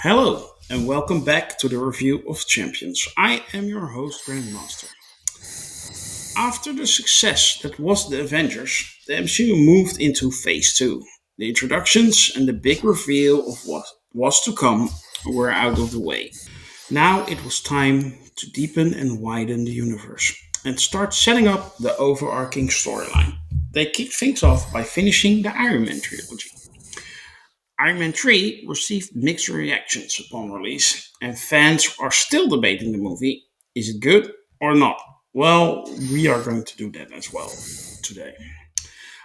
Hello, and welcome back to the review of Champions. I am your host, Grandmaster. After the success that was the Avengers, the MCU moved into Phase 2. The introductions and the big reveal of what was to come were out of the way. Now it was time to deepen and widen the universe and start setting up the overarching storyline. They kicked things off by finishing the Iron Man trilogy. Iron Man 3 received mixed reactions upon release, and fans are still debating the movie. Is it good or not? Well, we are going to do that as well today.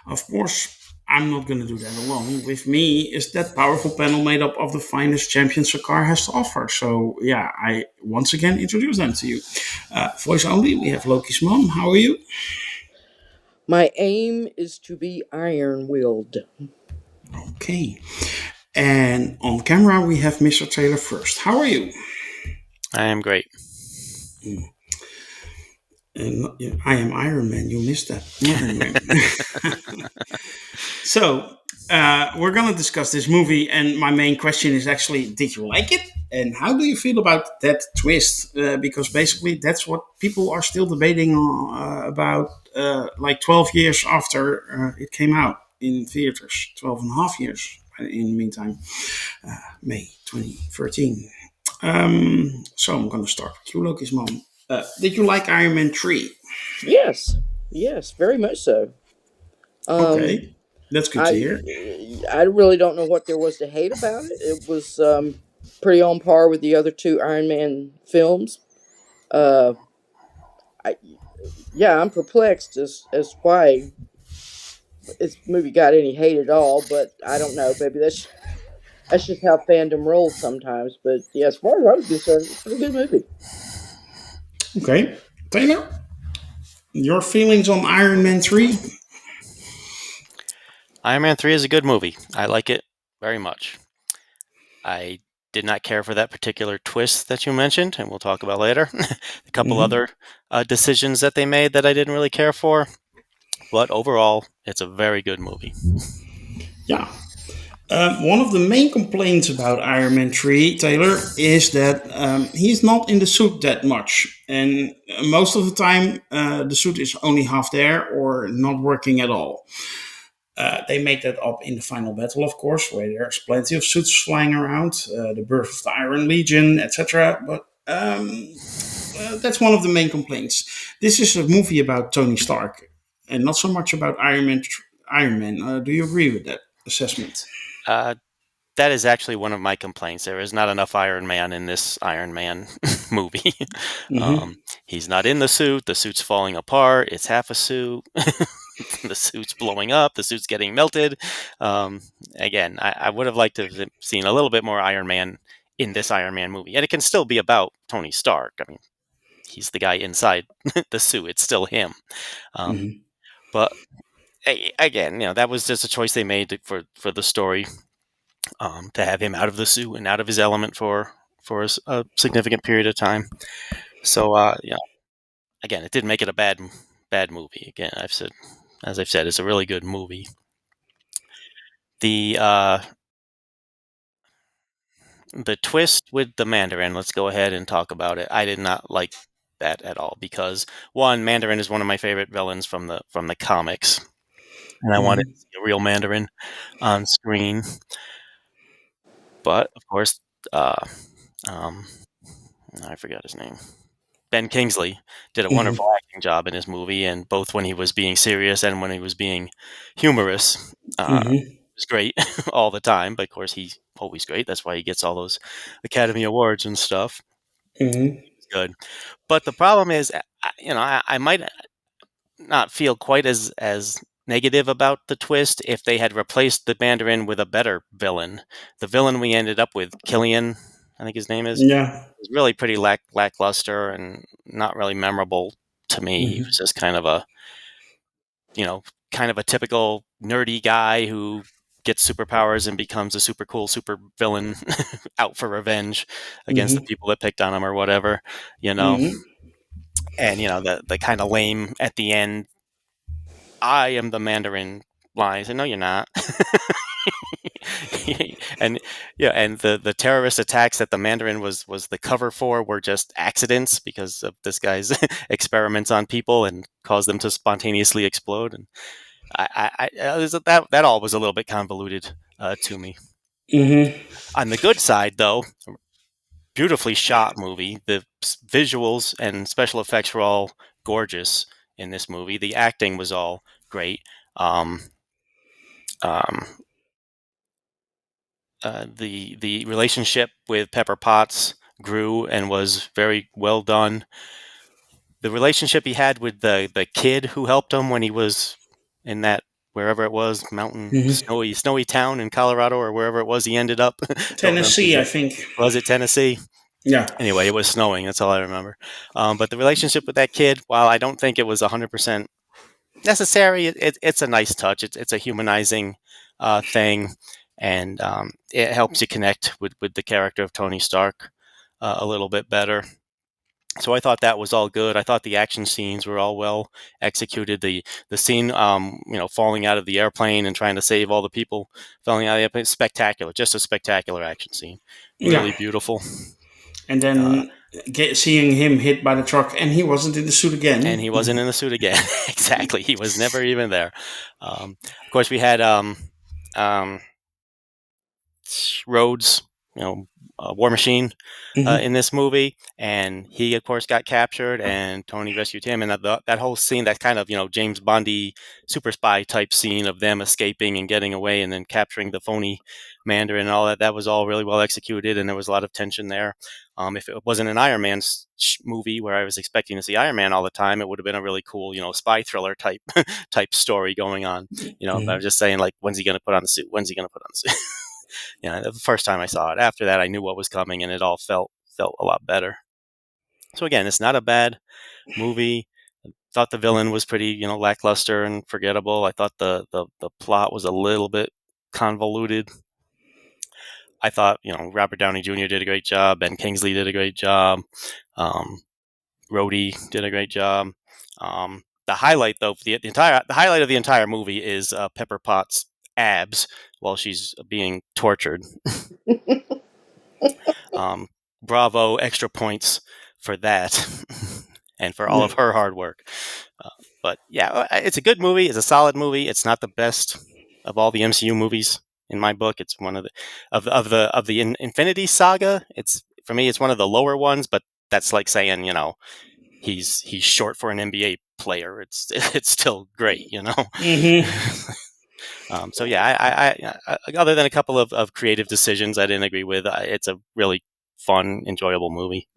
Of course, I'm not going to do that alone. With me is that powerful panel made up of the finest champions Sakar has to offer. So, yeah, I once again introduce them to you. Voice only, we have Lokismom. How are you? My aim is to be iron willed. Okay. And on camera, we have Mr. Taylor first. How are you? I am great. And yeah, I am Iron Man. You missed that. Anyway. So we're gonna discuss this movie, and my main question is actually, did you like it? And how do you feel about that twist? Because basically, that's what people are still debating about, like 12 years after it came out in theaters. 12 and a half years in the meantime. May 2013. So I'm gonna start with you, Loki's mom. Did you like Iron Man 3? Yes, yes, very much so. Um, Okay, that's good to I hear. I really don't know what there was to hate about it. It was pretty on par with the other two Iron Man films. Uh, I yeah, I'm perplexed as why this movie got any hate at all. But I don't know. Maybe that's just how fandom rolls sometimes. But yeah, as far as I was concerned, it's a pretty good movie. Okay, Taylor, your feelings on Iron Man 3? Iron Man 3 is a good movie. I like it very much. I did not care for that particular twist that you mentioned, and we'll talk about later. A couple Mm-hmm. other decisions that they made that I didn't really care for, but overall, it's a very good movie. Yeah. One of the main complaints about Iron Man 3, Taylor, is that he's not in the suit that much. And most of the time, the suit is only half there or not working at all. They make that up in the final battle, of course, where there's plenty of suits flying around, the birth of the Iron Legion, etc. But that's one of the main complaints. This is a movie about Tony Stark, and not so much about Iron Man. Iron Man. Do you agree with that assessment? Uh, that is actually one of my complaints. There is not enough Iron Man in this Iron Man movie. Mm-hmm. He's not in the suit. The suit's falling apart. It's half a suit. The suit's blowing up. The suit's getting melted. Um, again, I would have liked to have seen a little bit more Iron Man in this Iron Man movie. And it can still be about Tony Stark. I mean, he's the guy inside the suit. It's still him. Um, Mm-hmm. but again, that was just a choice they made for the story, to have him out of the suit and out of his element for a significant period of time. So, again, it didn't make it a bad movie. Again, as I've said, it's a really good movie. The the twist with the Mandarin. Let's go ahead and talk about it. I did not like that at all because one, Mandarin is one of my favorite villains from the comics, and I wanted to Mm-hmm. see a real Mandarin on screen. But of course, uh, um, I forgot his name. Ben Kingsley did a Mm-hmm. wonderful acting job in his movie, and both when he was being serious and when he was being humorous, Mm-hmm. it was great all the time. But of course, he's always great. That's why he gets all those Academy Awards and stuff. Mm-hmm. It's good. But the problem is, I might not feel quite as negative about the twist if they had replaced the Mandarin with a better villain. The villain we ended up with, Killian, I think his name is, Yeah. was really pretty lackluster and not really memorable to me. He Mm-hmm. was just you know, kind of a typical nerdy guy who gets superpowers and becomes a super cool super villain out for revenge against the Mm-hmm. people that picked on him or whatever, you know. Mm-hmm. And the kind of lame at the end, I am the Mandarin line. I said, no, you're not. and yeah, and the terrorist attacks that the Mandarin was the cover for were just accidents because of this guy's experiments on people and caused them to spontaneously explode. And that all was a little bit convoluted to me. Mm-hmm. On the good side, though, beautifully shot movie. The visuals and special effects were all gorgeous in this movie. The acting was all great. Um, um, the relationship with Pepper Potts grew and was very well done. The relationship he had with the kid who helped him when he was in that wherever it was mountain Mm-hmm. snowy town in Colorado or wherever it was he ended up. Don't remember Tennessee, I think. was it Tennessee? Yeah. Anyway, it was snowing. That's all I remember. But the relationship with that kid, while I don't think it was 100% necessary, it's a nice touch. It's a humanizing thing, and it helps you connect with the character of Tony Stark a little bit better. So I thought that was all good. I thought the action scenes were all well executed. The scene, falling out of the airplane and trying to save all the people falling out of the airplane, spectacular. Just a spectacular action scene. Yeah. Really beautiful. And Uh, then seeing him hit by the truck, and he wasn't in the suit and again. he wasn't in the suit again. Exactly, he was never even there. Of course, we had um, Rhodes, War Machine, Mm-hmm. in this movie, and he of course got captured, and Tony rescued him, and that whole scene, that kind of James Bondy super spy type scene of them escaping and getting away, and then capturing the phony Mandarin and all that. That was all really well executed, and there was a lot of tension there. If it wasn't an Iron Man movie where I was expecting to see Iron Man all the time, it would have been a really cool, spy thriller type type story going on. But I was just saying, like, when's he going to put on the suit? When's he going to put on the suit? The first time I saw it. After that, I knew what was coming, and it all felt a lot better. So again, it's not a bad movie. Thought the villain was pretty, lackluster and forgettable. I thought the plot was a little bit convoluted. I thought, Robert Downey Jr. did a great job. Ben Kingsley did a great job. Um, Rhodey did a great job. The highlight, though, the highlight of the entire movie is Pepper Potts' abs while she's being tortured. Um, Bravo, extra points for that, and for all Yeah. of her hard work. Uh, but yeah, it's a good movie. It's a solid movie. It's not the best of all the MCU movies in my book. It's one of the Infinity Saga. It's for me. It's one of the lower ones, but that's like saying he's short for an NBA player. It's it's still great. Mm-hmm. So yeah, other than a couple of creative decisions I didn't agree with, it's a really fun, enjoyable movie.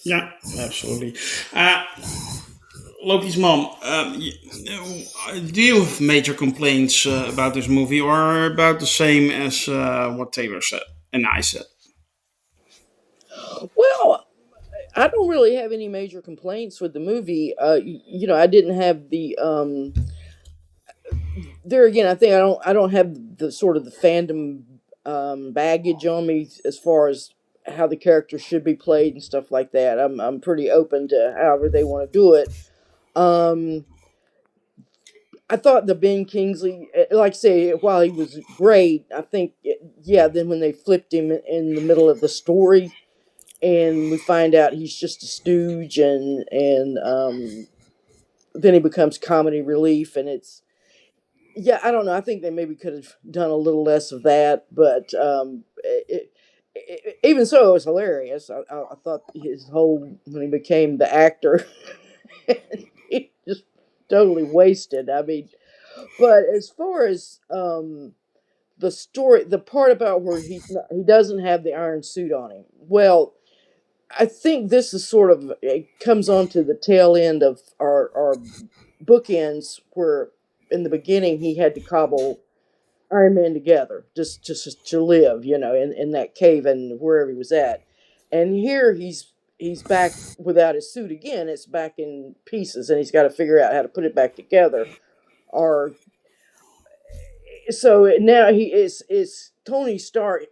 Yeah, absolutely. Uh, Loki's mom, do you have major complaints about this movie, or about the same as what Taylor said and I said? Well, I don't really have any major complaints with the movie. I didn't have the there again. I think I don't have the sort of the fandom baggage on me as far as how the character should be played and stuff like that. I'm pretty open to however they want to do it. Um, I thought the Ben Kingsley, like I say, while he was great, I think, yeah. Then when they flipped him in the middle of the story, and we find out he's just a stooge, and then he becomes comedy relief, and it's, yeah. I don't know. I think they maybe could have done a little less of that, but even so, it was hilarious. I thought his whole when he became the actor, he just totally wasted. I mean, but as far as the story, the part about where he doesn't have the iron suit on him, well, I think this is sort of, it comes on to the tail end of our bookends, where in the beginning he had to cobble Iron Man together just to live, in that cave and wherever he was at, and here he's back without his suit again. It's back in pieces, and he's got to figure out how to put it back together. Or so now he is Tony Stark.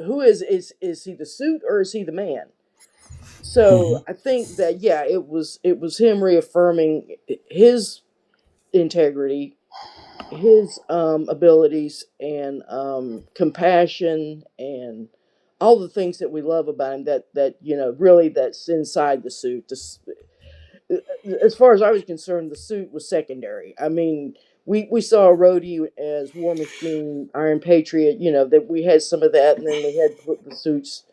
Who is he, the suit or is he the man? So I think that, yeah, it was him reaffirming his integrity, his abilities and compassion and all the things that we love about him, that really that's inside the suit. As far as I was concerned, the suit was secondary. I mean, we saw Rhodey as War Machine, Iron Patriot. That we had some of that, and then we had put the suits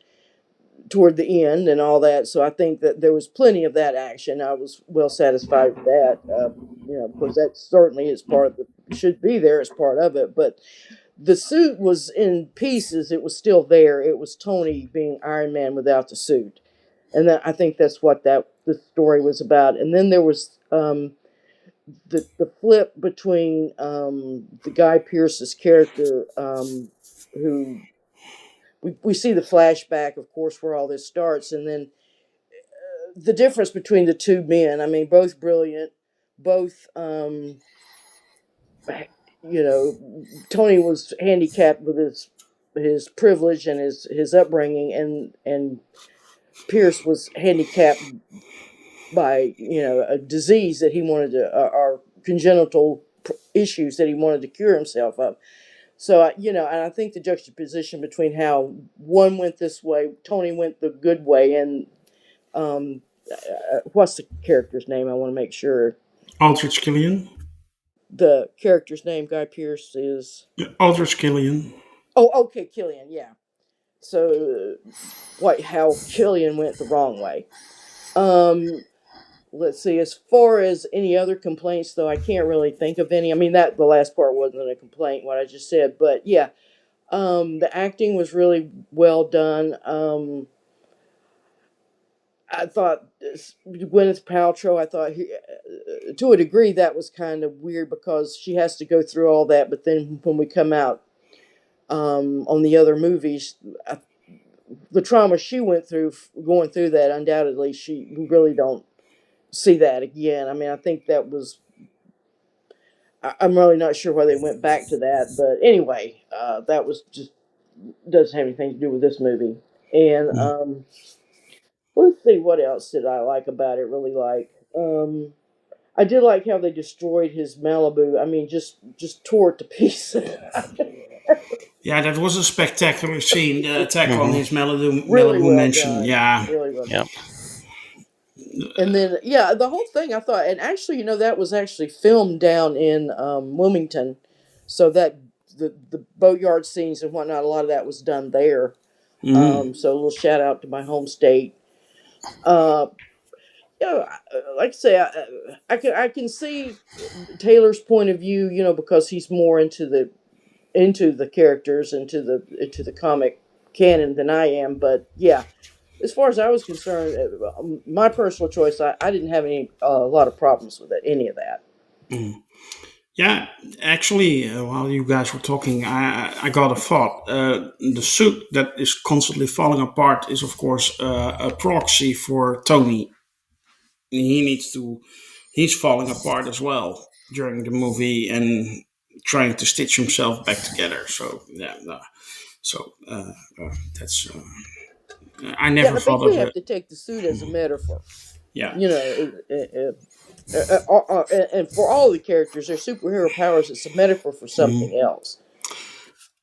toward the end and all that. So I think that there was plenty of that action. I was well satisfied with that. Of course, that certainly is part of the should be there as part of it. But the suit was in pieces. It was still there. It was Tony being Iron Man without the suit, and I think that's what that the story was about. And then there was the flip between the Guy Pearce's character, who we see the flashback, of course, where all this starts, and then the difference between the two men. I mean, both brilliant, both Tony was handicapped with his privilege and his upbringing, and Pierce was handicapped by a disease that he wanted to or congenital issues that he wanted to cure himself of. So and I think the juxtaposition between how one went this way, Tony went the good way, and what's the character's name? I want to make sure Aldrich Killian. the character's name. Guy Pearce is. Yeah, Aldrich Killian. Oh, okay, Killian. Yeah. So, what? How Killian went the wrong way. Let's see. As far as any other complaints, though, I can't really think of any. I mean, that the last part wasn't a complaint, what I just said, but yeah, the acting was really well done. I thought Gwyneth Paltrow. I thought to a degree that was kind of weird because she has to go through all that, but then when we come out on the other movies, the trauma she went through going through that, undoubtedly, we really don't see that again. I mean, I think that was. I'm really not sure why they went back to that, but anyway, that was just doesn't have anything to do with this movie. And let's see, what else did I like about it? Really like. I did like how they destroyed his Malibu. I mean, just tore it to pieces. Yeah, that was a spectacular scene. The attack on Hmm. his Malibu, Really Malibu well mansion. done. Yeah. Really well Yep. done. And then, yeah, the whole thing I thought, and actually, that was actually filmed down in Wilmington, so that the boatyard scenes and whatnot, a lot of that was done there. Mm-hmm. So a little shout out to my home state. Uh, like I say, I can see Taylor's point of view, because he's more into the characters, into the comic canon than I am. But yeah, as far as I was concerned, my personal choice, I didn't have a lot of problems with it, any of that. Yeah, actually, while you guys were talking, I got a thought. The suit that is constantly falling apart is, of course, a proxy for Tony. He needs to. He's falling apart as well during the movie and trying to stitch himself back together. So yeah, no. So that's. I Yeah, never I think thought we of have it. to take the suit as a metaphor. Yeah. You know, and for all the characters, their superhero powers, it's a metaphor for something else.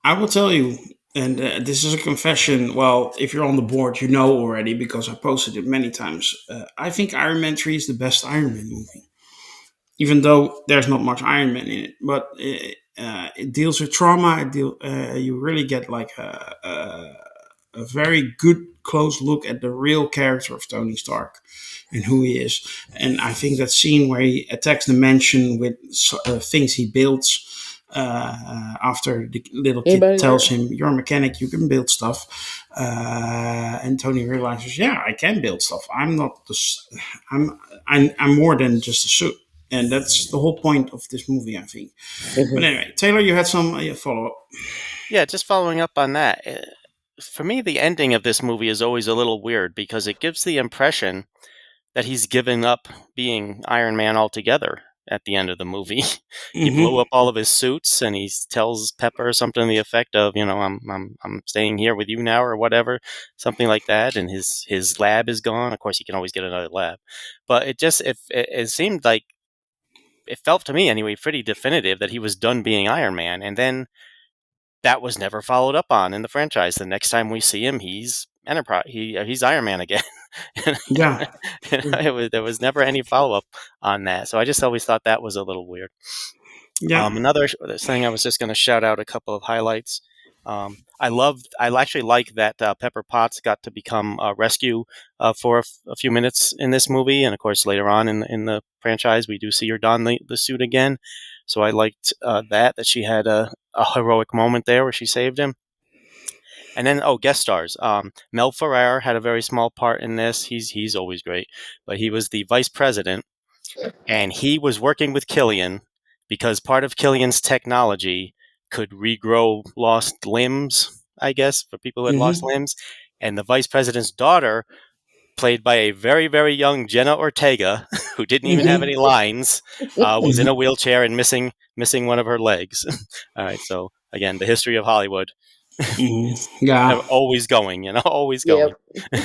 I will tell you, and this is a confession. Well, if you're on the board, you know already because I posted it many times. I think Iron Man 3 is the best Iron Man movie, even though there's not much Iron Man in it. But it deals with trauma. You really get like a very good close look at the real character of Tony Stark and who he is. And I think that scene where he attacks the mansion with things he builds after the little kid Anybody tells there? him, "You're a mechanic, you can build stuff," and Tony realizes, "Yeah, I can build stuff. I'm not this. I'm more than just a suit." And that's the whole point of this movie, I think. But anyway, Taylor, you had some follow up. Yeah, just following up on that. For me, the ending of this movie is always a little weird because it gives the impression that he's given up being Iron Man altogether at the end of the movie. He blew Mm-hmm. up all of his suits, and he tells Pepper something to the effect of, I'm staying here with you now, or whatever, something like that. And his lab is gone. Of course, he can always get another lab, but it seemed like it felt to me anyway pretty definitive that he was done being Iron Man, and then that was never followed up on in the franchise. The next time we see him, he's Enterprise. He's Iron Man again. Yeah, There was never any follow up on that. So I just always thought that was a little weird. yeah. Another thing I was just going to shout out a couple of highlights. I actually like that Pepper Potts got to become a rescue for a few minutes in this movie, and of course later on in the franchise we do see her don the suit again. So I liked that she had a heroic moment there where she saved him. And then guest stars. Mel Ferrer had a very small part in this. He's always great, but he was the vice president, and he was working with Killian because part of Killian's technology could regrow lost limbs, I guess, for people who had lost Hmm. limbs. And the vice president's daughter, played by a very, very young Jenna Ortega, who didn't even have Hmm. any lines, was in Hmm. a wheelchair and missing one of her legs. All right, so again, the history of Hollywood Hmm. is Yeah, always going, always going. Yep.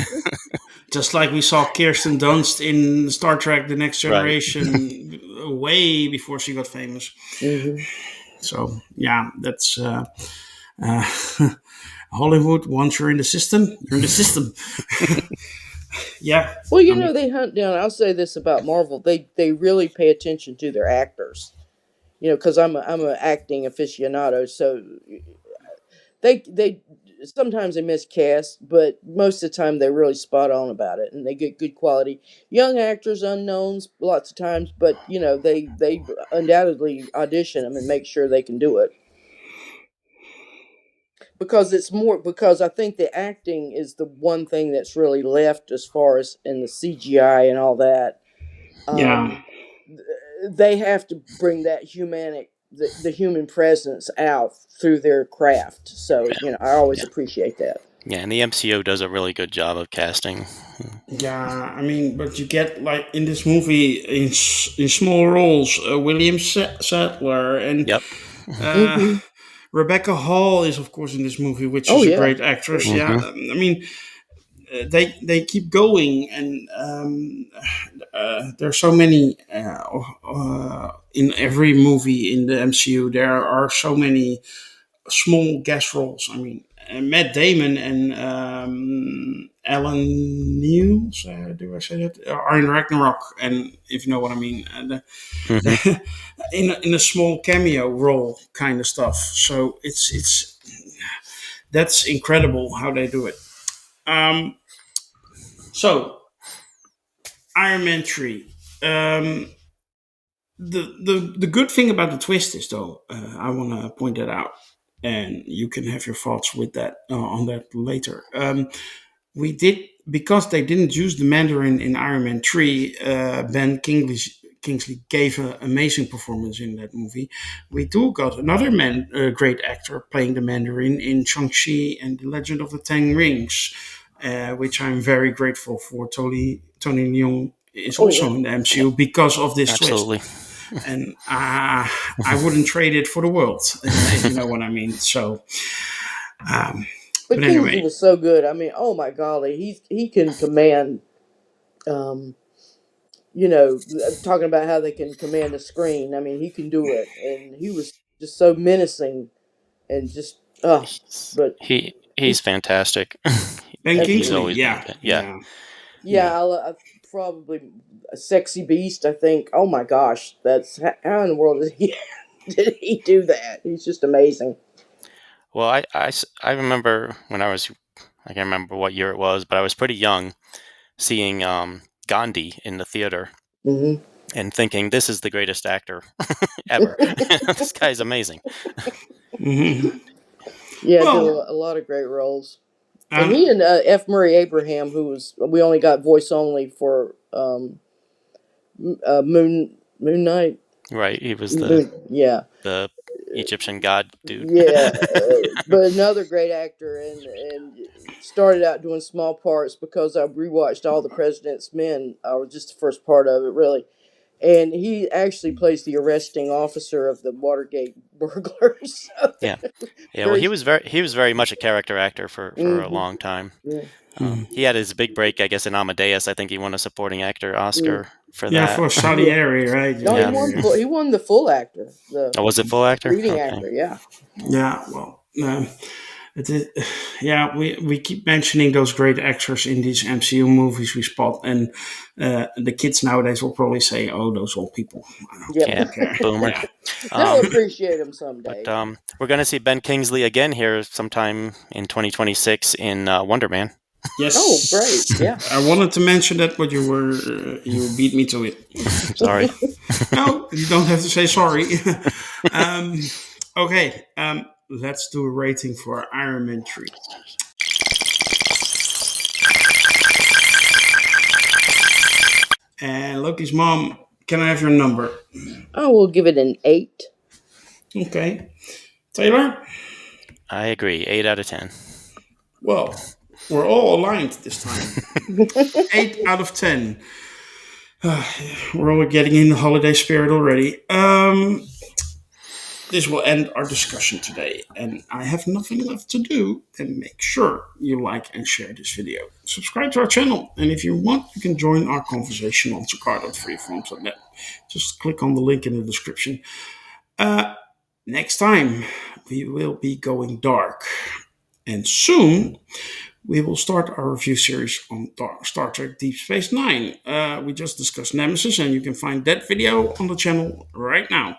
just like we saw Kirsten Dunst in Star Trek: The Next Right. Generation, way before she got famous. Hmm. So yeah, that's uh, Hollywood. Once you're in the system, you're in the system. Yeah, Well, I mean, they hunt down. I'll say this about Marvel: they really pay attention to their actors. Because I'm an acting aficionado, so they sometimes they miscast, but most of the time they're really spot on about it, and they get good quality young actors, unknowns, lots of times. But they undoubtedly audition them and make sure they can do it, because it's more because I think the acting is the one thing that's really left as far as in the CGI and all that. yeah, Um, they have to bring that the human presence out through their craft. So I always Yeah. appreciate that. Yeah, and the MCU does a really good job of casting. yeah. I mean, but you get like in this movie in small roles, William Sadler and Yep. uh, Hmm. Rebecca Hall is of course in this movie, which Oh is a yeah. great actress. Oh, Yeah, Hmm. I mean, they keep going, and there are so many in every movie in the MCU. There are so many small guest roles. I mean, Matt Damon and Alan Neal, do I say that? Are in Ragnarok, and if you know what I mean, Hmm. in a small cameo role kind of stuff. So it's that's incredible how they do it. Um, so Iron Man 3. The good thing about the twist is though, I want to point that out, and you can have your thoughts with that on that later. We did, because they didn't use the Mandarin in Iron Man 3. Kingsley gave an amazing performance in that movie. We do got another great actor playing the Mandarin in Shang-Chi and the Legend of the Ten Rings, which I'm very grateful for. Tony Leung is oh yeah. also in the Yep. MCU because of this twist, Absolutely. and I wouldn't trade it for the world, if you know what I mean. So, um, But but Kingsley anyway, was so good. I mean, oh my golly, he can command. Um, talking about how they can command a screen. I mean, he can do it, and he was just so menacing and just But He's fantastic. Ben He's Kingsley, always been yeah, good. Yeah. yeah, yeah, yeah. I probably a sexy beast. I think. Oh my gosh, that's how in the world did he did he do that? He's just amazing. Well, I remember when I can't remember what year it was, but I was pretty young seeing Gandhi in the theater Hmm. and thinking, this is the greatest actor ever. This guy's amazing. Hmm. Yeah, did Well, a lot of great roles. And um, he and F. Murray Abraham, who was we only got voice only for Moon Knight. Right. He was Yeah, the Egyptian god dude. yeah, but another great actor, and started out doing small parts because I rewatched all the President's Men, or just the first part of it, really. And he actually plays the arresting officer of the Watergate burglars. So, Yeah. Yeah. Well, very. he was very much a character actor for a Hmm. long time. Yeah. He had his big break, I guess, in Amadeus. I think he won a supporting actor Mm. Oscar for Yeah, that. for Saudi Yeah. Area, right? No, he Yeah. won. Yeah, He won the full actor, the Oh, was it full actor? leading Okay. actor. Yeah. yeah. Well, it is, yeah, we keep mentioning those great actors in these MCU movies we spot, and the kids nowadays will probably say, "Oh, those old people." I Yep. Yeah. don't care. Boomer. Yeah, They'll Um, appreciate him but someday. we're going to see Ben Kingsley again here sometime in 2026 in Wonder Man. Oh, great. yes. Yeah. I wanted to mention that, but you beat me to it. Sorry. No, you don't have to say sorry. um, okay, let's do a rating for Iron Man 3. And Loki's mom, can I have your number? I will give it an 8. Okay. Taylor? I agree. 8 out of 10. Well, we're all aligned this time. 8 out of 10. We're all getting in the holiday spirit already. This will end our discussion today, and I have nothing left to do than make sure you like and share this video. Subscribe to our channel, and if you want, you can join our conversation on Sagar.freeforms.net. Just click on the link in the description. Uh, Next time, we will be going dark, and soon we will start our review series on Star Trek Deep Space Nine. We just discussed Nemesis, and you can find that video on the channel right now.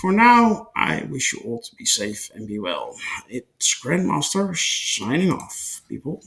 For now, I wish you all to be safe and be well. It's Grandmaster signing off, people.